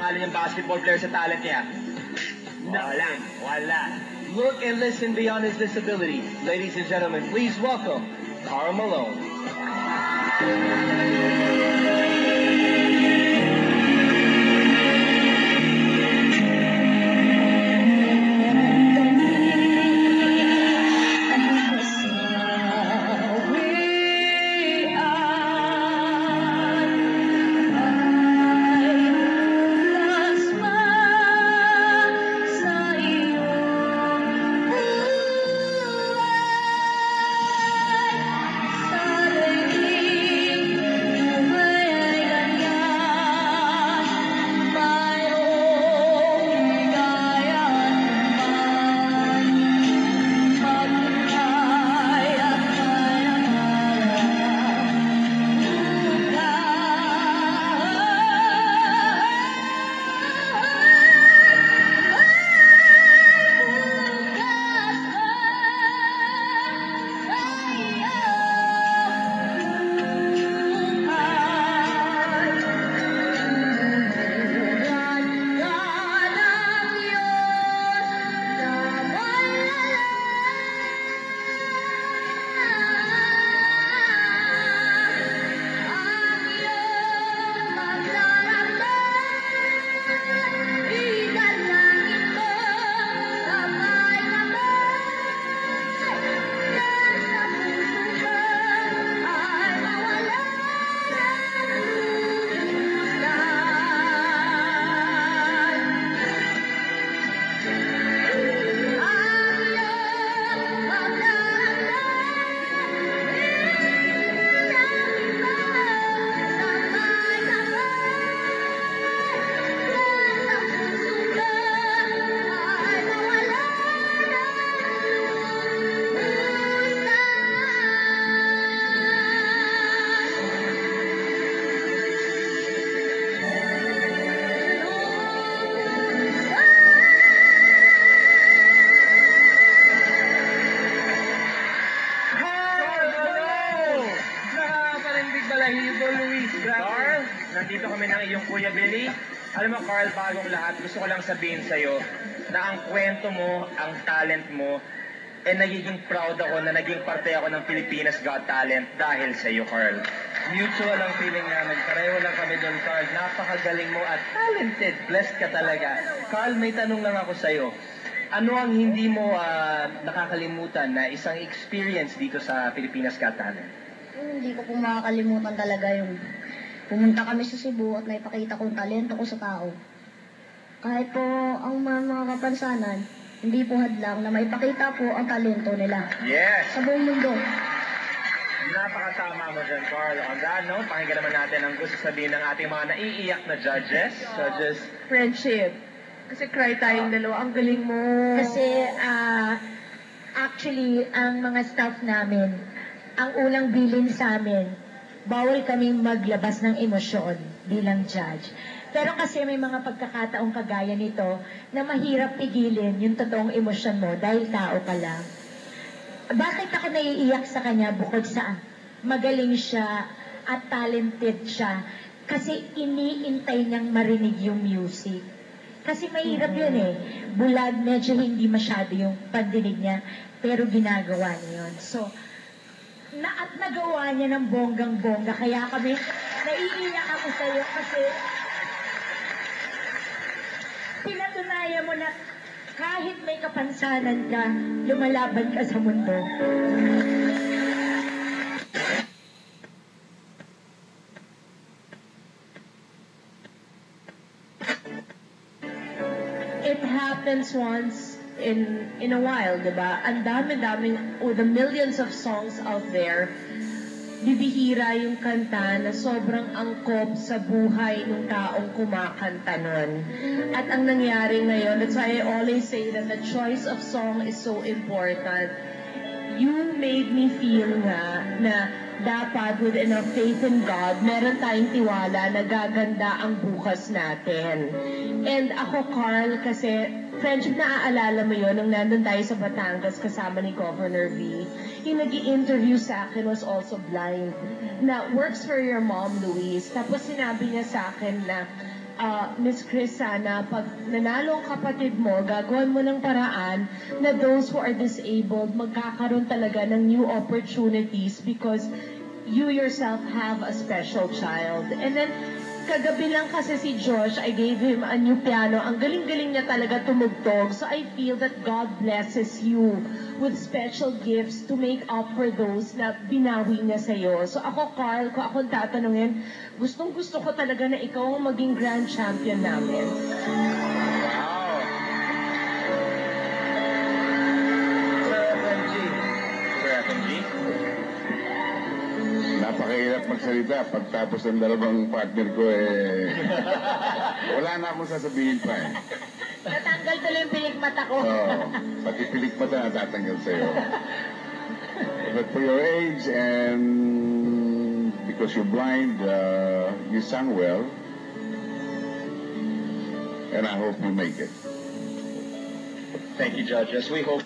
pangalan ng basketball player sa talent niya? Wala. Look and listen beyond his disability. Ladies and gentlemen, please welcome Karl Malone. Carl, nandito kami ng iyong Kuya Billy. Alam mo, Carl, bagong lahat, gusto ko lang sabihin sa'yo na ang kwento mo, ang talent mo, nagiging proud ako na naging parte ako ng Pilipinas Got Talent dahil sa'yo, Carl. Mutual ang feeling namin. Pareho lang kami doon, Carl. Napakagaling mo at talented. Blessed ka talaga. Carl, may tanong lang ako sa'yo. Ano ang hindi mo nakakalimutan na isang experience dito sa Pilipinas Got Talent? Hindi ko po makakalimutan talaga yung pumunta kami sa Cebu at naipakita kong talento ko sa tao. Kahit po ang mga kapansanan, hindi po hadlang na maipakita po ang talento nila. Yes! Sa buong mundo. Napakatama mo dyan, Carl. On that note, pakinggan naman natin ang gusto sabihin ng ating mga naiiyak na judges. Friendship. Kasi cry tayong dalawa. Ang galing mo. Kasi, actually, ang mga staff namin, ang unang bilin sa amin, bawal kaming maglabas ng emosyon bilang judge. Pero kasi may mga pagkakataong kagaya nito na mahirap pigilin yung totoong emosyon mo dahil tao ka lang. Bakit ako naiiyak sa kanya bukod sa magaling siya at talented siya? Kasi iniintay niyang marinig yung music. Kasi mahirap yun eh. Bulag, medyo hindi masyado yung pandinig niya, pero ginagawa niya yun. So, at nagawa niya ng bonggang-bongga. Kaya kami, naiiyak ako sa'yo kasi pinatunayan mo na kahit may kapansanan ka, lumalaban ka sa mundo. It happens once in a while, diba? Ang dami-daming, with the millions of songs out there, bibihira yung kanta na sobrang angkop sa buhay ng taong kumakanta nun. At ang nangyari ngayon, that's why I always say that the choice of song is so important. You made me feel nga na dapat with enough faith in God, meron tayong tiwala na gaganda ang bukas natin. And ako, Carl, kasi friendship na aalala mo yun nung nandun tayo sa Batangas kasama ni Governor V. Yung nag-i-interview sa akin was also blind. Na works for your mom, Luis. Tapos sinabi niya sa akin na Miss Chris, sana pag nanalo ang kapatid mo, gagawin mo ng paraan na those who are disabled magkakaroon talaga ng new opportunities because you yourself have a special child. And then, kagabi lang kasi si Josh, I gave him a new piano. Ang galing-galing niya talaga tumugtog. So I feel that God blesses you with special gifts to make up for those na binawi niya sa'yo. So ako, Carl, kung akong tatanungin, gustong-gusto ko talaga na ikaw ang maging grand champion namin. Wow! Sir FMG. Sir FMG? Napakahirap magsalita. Pagtapos ng dalawang partner ko, wala na akong sasabihin pa eh. Natanggal tuloy yung pilikmata ko. Pati pilikmata natatanggal sa'yo. But for your age and because you're blind, you sang well. And I hope you make it. Thank you, judges. We hope